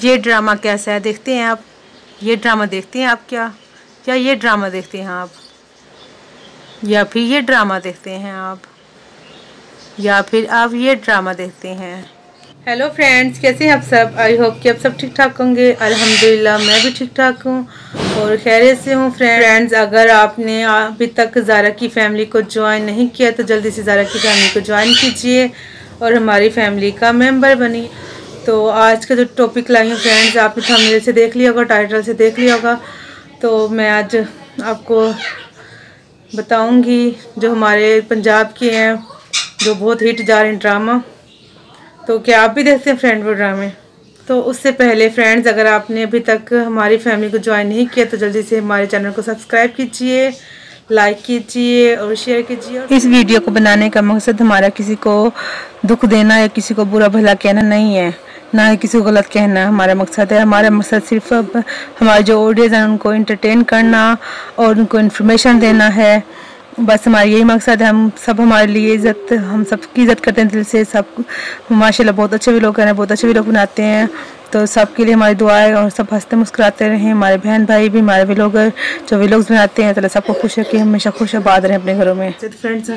ये ड्रामा कैसा है देखते हैं आप? ये ड्रामा देखते हैं आप क्या? या ये ड्रामा देखते हैं आप? या फिर ये ड्रामा देखते हैं आप? या फिर आप ये ड्रामा देखते हैं? हेलो फ्रेंड्स, कैसे हैं आप सब? आई होप कि आप सब ठीक ठाक होंगे। अल्हम्दुलिल्लाह मैं भी ठीक ठाक हूँ और खैरियत से हूँ। फ्रेंड्स, अगर आपने अभी तक ज़ारा की फैमिली को ज्वाइन नहीं किया तो जल्दी से ज़ारा की फैमिली को ज्वाइन कीजिए और हमारी फैमिली का मेंबर बनिए। तो आज का जो टॉपिक लाई हूँ फ्रेंड्स, आपने थंबनेल से देख लिया होगा, टाइटल से देख लिया होगा। तो मैं आज आपको बताऊँगी जो हमारे पंजाब के हैं, जो बहुत हिट जा रहे हैं ड्रामा। तो क्या आप भी देखते हैं फ्रेंड वो ड्रामे? तो उससे पहले फ्रेंड्स, अगर आपने अभी तक हमारी फैमिली को ज्वाइन नहीं किया तो जल्दी से हमारे चैनल को सब्सक्राइब कीजिए, लाइक कीजिए और शेयर कीजिए। इस वीडियो को बनाने का मकसद हमारा किसी को दुख देना या किसी को बुरा भला कहना नहीं है, ना ही किसी को गलत कहना हमारा मकसद है। हमारा मकसद सिर्फ अब हमारे जो ऑडियंस हैं उनको एंटरटेन करना और उनको इन्फॉर्मेशन देना है। बस हमारा यही मकसद है। हम सब हमारे लिए इज़्ज़त, हम सबकी इज़्ज़त करते हैं दिल से। सब माशाल्लाह बहुत अच्छे भी लोग हैं, बहुत अच्छे भी लोग बनाते हैं। तो सबके लिए हमारी दुआ है और सब हंसते मुस्कुराते रहें। हमारे बहन भाई भी हमारे व्लॉगर जो व्लॉग्स बनाते हैं, तो सबको खुश रखें, हमेशा खुश आबाद रहें अपने घरों में। तो फ्रेंड्स,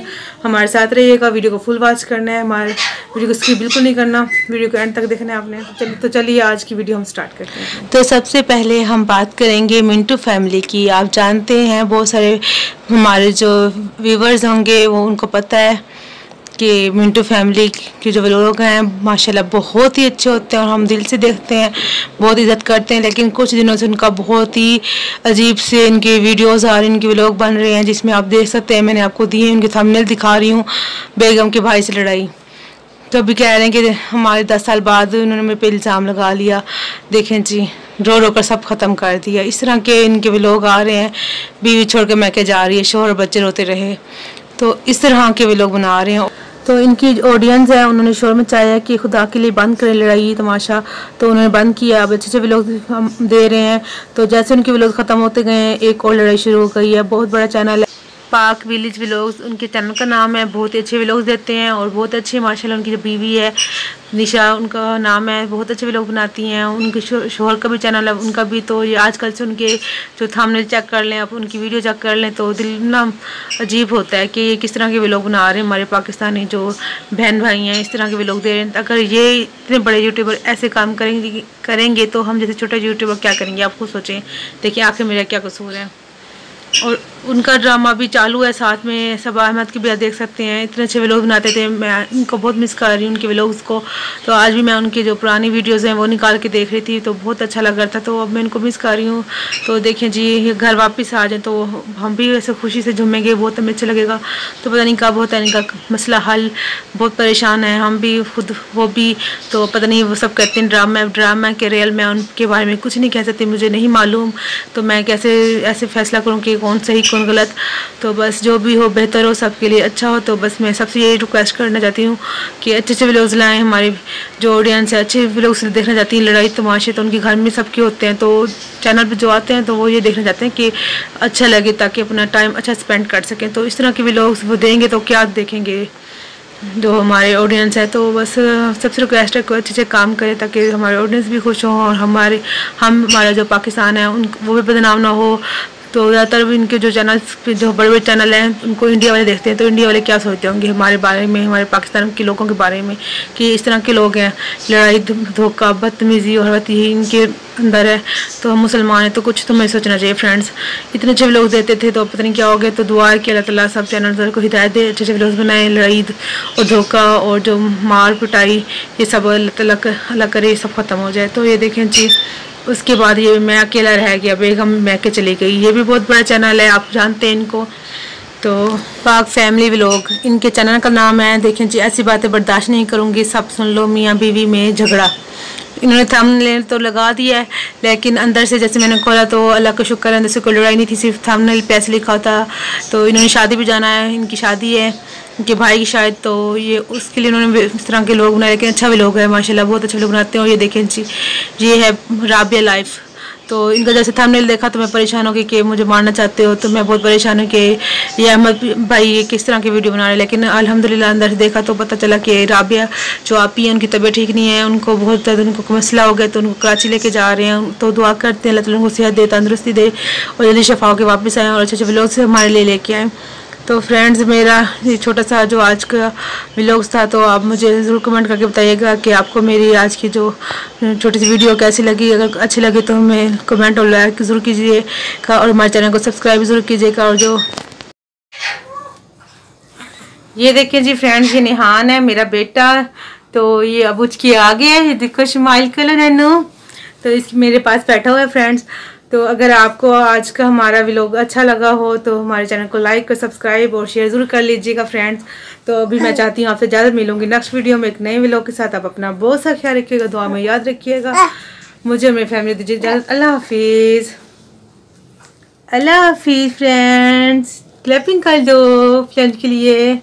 हमारे साथ रहिएगा, वीडियो को फुल वॉच करना है, हमारे वीडियो को स्किप बिल्कुल नहीं करना, वीडियो को एंड तक देखना है आपने। तो चलिए आज की वीडियो हम स्टार्ट करते हैं। तो सबसे पहले हम बात करेंगे मिंटू फैमिली की। आप जानते हैं, बहुत सारे हमारे जो व्यूवर्स होंगे वो उनको पता है कि मिंटू फैमिली के जो लोग हैं माशाल्लाह बहुत ही अच्छे होते हैं और हम दिल से देखते हैं, बहुत इज़्ज़त करते हैं। लेकिन कुछ दिनों से उनका बहुत ही अजीब से इनके वीडियोस और इनके व्लॉग बन रहे हैं, जिसमें आप देख सकते हैं, मैंने आपको दिए उनके थंबनेल दिखा रही हूँ। बेगम के भाई से लड़ाई, तो अभी कह रहे हैं कि हमारे 10 साल बाद उन्होंने मेरे पे इल्ज़ाम लगा लिया। देखें जी, रो रो कर सब ख़त्म कर दिया। इस तरह के इनके व्लॉग आ रहे हैं, बीवी छोड़ के मैके जा रही है, शोहर बच्चे रोते रहे, तो इस तरह के व्लॉग बना रहे हैं। तो इनकी ऑडियंस है, उन्होंने शोर मचाया कि खुदा के लिए बंद करें लड़ाई तमाशा, तो उन्होंने बंद किया। अब अच्छे अच्छे व्लॉग हम दे रहे हैं। तो जैसे उनके व्लॉग ख़त्म होते गए, एक और लड़ाई शुरू हो गई है। बहुत बड़ा चैनल है पाक विलेज व्लॉग्स, उनके चैनल का नाम है। बहुत ही अच्छे व्लॉग्स देते हैं और बहुत अच्छे माशाल्लाह। उनकी जो बीवी है निशा, उनका नाम है, बहुत अच्छे व्लॉग बनाती हैं। उनके शोहर का भी चैनल है, उनका भी। तो ये आजकल से उनके जो थंबनेल चेक कर लें, आप उनकी वीडियो चेक कर लें तो दिल ना अजीब होता है कि ये किस तरह के व्लॉग बना रहे हैं। हमारे पाकिस्तानी जो बहन भाई हैं इस तरह के व्लॉग दे रहे हैं। अगर ये इतने बड़े यूट्यूबर ऐसे काम करेंगे तो हम जैसे छोटे यूट्यूबर क्या करेंगे? आप खुद सोचें। देखिए आखिर मेरा क्या कसूर है। और उनका ड्रामा भी चालू है, साथ में सबा अहमद की भी आप देख सकते हैं। इतने अच्छे व्लॉग बनाते थे, मैं उनको बहुत मिस कर रही हूँ उनके व्लॉग्स को। तो आज भी मैं उनकी जो पुरानी वीडियोज़ हैं वो निकाल के देख रही थी, तो बहुत अच्छा लग रहा था। तो अब मैं इनको मिस कर रही हूँ। तो देखें जी, ये घर वापस आ जाए तो हम भी वैसे खुशी से झूमेंगे, बहुत हमें अच्छा लगेगा। तो पता नहीं कब होता है इनका मसला हल, बहुत परेशान है हम भी खुद, वो भी। तो पता नहीं, वो सब कहते हैं ड्रामा के रियल, मैं उनके बारे में कुछ नहीं कह सकती, मुझे नहीं मालूम। तो मैं कैसे ऐसे फैसला करूँ कि कौन सही कौन गलत? तो बस जो भी हो बेहतर हो, सबके लिए अच्छा हो। तो बस मैं सबसे यही रिक्वेस्ट करना चाहती हूँ कि अच्छे अच्छे व्लॉग्स लाएँ। हमारी जो ऑडियंस है अच्छे व्लॉग्स देखना चाहती है। लड़ाई तमाशे तो उनके घर में सबके होते हैं, तो चैनल पे जो आते हैं तो वो ये देखना चाहते हैं कि अच्छा लगे, ताकि अपना टाइम अच्छा स्पेंड कर सकें। तो इस तरह के व्लॉग्स वो देंगे तो क्या देखेंगे जो हमारे ऑडियंस है। तो बस सबसे रिक्वेस्ट है कि अच्छे अच्छे काम करें ताकि हमारे ऑडियंस भी खुश हों और हमारा जो पाकिस्तान है वो भी बदनाम ना हो। तो ज़्यादातर भी इनके जो चैनल्स जो बड़े बड़े चैनल हैं उनको इंडिया वाले देखते हैं, तो इंडिया वाले क्या सोचते होंगे हमारे बारे में, हमारे पाकिस्तान के लोगों के बारे में, कि इस तरह के लोग हैं, लड़ाई धोखा बदतमीज़ी और यही इनके अंदर है। तो हम मुसलमान हैं तो कुछ तो हमें सोचना चाहिए फ्रेंड्स। इतने अच्छे व्लॉग देते थे तो पता नहीं क्या हो गया। तो दुआ है कि अल्लाह ताला सब चैनल को हिदायत दे, अच्छे अच्छे व्लॉग्स बनाएं। लड़ाई और धोखा और जो मार पिटाई ये सब अल्लाह करे सब ख़त्म हो जाए। तो ये देखें जी, उसके बाद ये मैं अकेला रह गया, बेगम मैके चली गई। ये भी बहुत बड़ा चैनल है, आप जानते हैं इनको। तो पाक फैमिली व्लॉग इनके चैनल का नाम है। देखें जी, ऐसी बातें बर्दाश्त नहीं करूँगी, सब सुन लो, मियाँ बीवी में झगड़ा। इन्होंने थंबनेल तो लगा दिया है, लेकिन अंदर से जैसे मैंने खोला तो अल्लाह का शुक्र है अंदर से कोई लड़ाई नहीं थी, सिर्फ थंबनेल पे ऐसे लिखा था। तो इन्होंने शादी भी जाना है, इनकी शादी है इनके भाई की शायद, तो ये उसके लिए उन्होंने इस तरह के लोग बनाए। लेकिन अच्छा भी लोग है माशाल्लाह, बहुत अच्छे लोग बनाते हैं। और ये देखें जी, ये है राबिया लाइफ। तो इनका जैसे थंबनेल देखा तो मैं परेशान हो गई कि मुझे मारना चाहते हो। तो मैं बहुत परेशान हूँ कि ये अहमद भाई ये किस तरह की वीडियो बना रहे हैं। लेकिन अल्हम्दुलिल्लाह अंदर से देखा तो पता चला कि राबिया जो आपी है उनकी तबीयत ठीक नहीं है, उनको बहुत ज़्यादा उनको मसला हो गया, तो उनको कराची लेके जा रहे हैं। तो दुआ करते हैं अल्लाह ताला उनको सेहत दे, तंदुरुस्ती दे और जल्दी शफा होकर वापस आएँ और अच्छे अच्छे व्लॉग से हमारे लिए लेके आएँ। तो फ्रेंड्स मेरा ये छोटा सा जो आज का व्लॉग्स था, तो आप मुझे ज़रूर कमेंट करके बताइएगा कि आपको मेरी आज की जो छोटी सी वीडियो कैसी लगी। अगर अच्छी लगी तो हमें कमेंट और लाइक ज़रूर कीजिएगा और हमारे चैनल को सब्सक्राइब ज़रूर कीजिएगा। और जो ये देखिए जी फ्रेंड्स, ये निहान है मेरा बेटा, तो ये अब उठ के आ गया है, देखो स्माइल करो नन्नू। तो इस मेरे पास बैठा हुआ है फ्रेंड्स। तो अगर आपको आज का हमारा व्लॉग अच्छा लगा हो तो हमारे चैनल को लाइक और सब्सक्राइब और शेयर ज़रूर कर लीजिएगा फ्रेंड्स। तो अभी मैं चाहती हूँ आपसे ज़्यादा मिलूंगी नेक्स्ट वीडियो में एक नए व्लॉग के साथ। आप अपना बहुत सा ख्याल रखिएगा, दुआ में याद रखिएगा। मुझे और मेरी फैमिली दीजिए इजाज़त। अल्लाह हाफिज़। अल्लाह हाफिज़ फ्रेंड्स। क्लैपिंग कर दो फ्रेंड्स के लिए।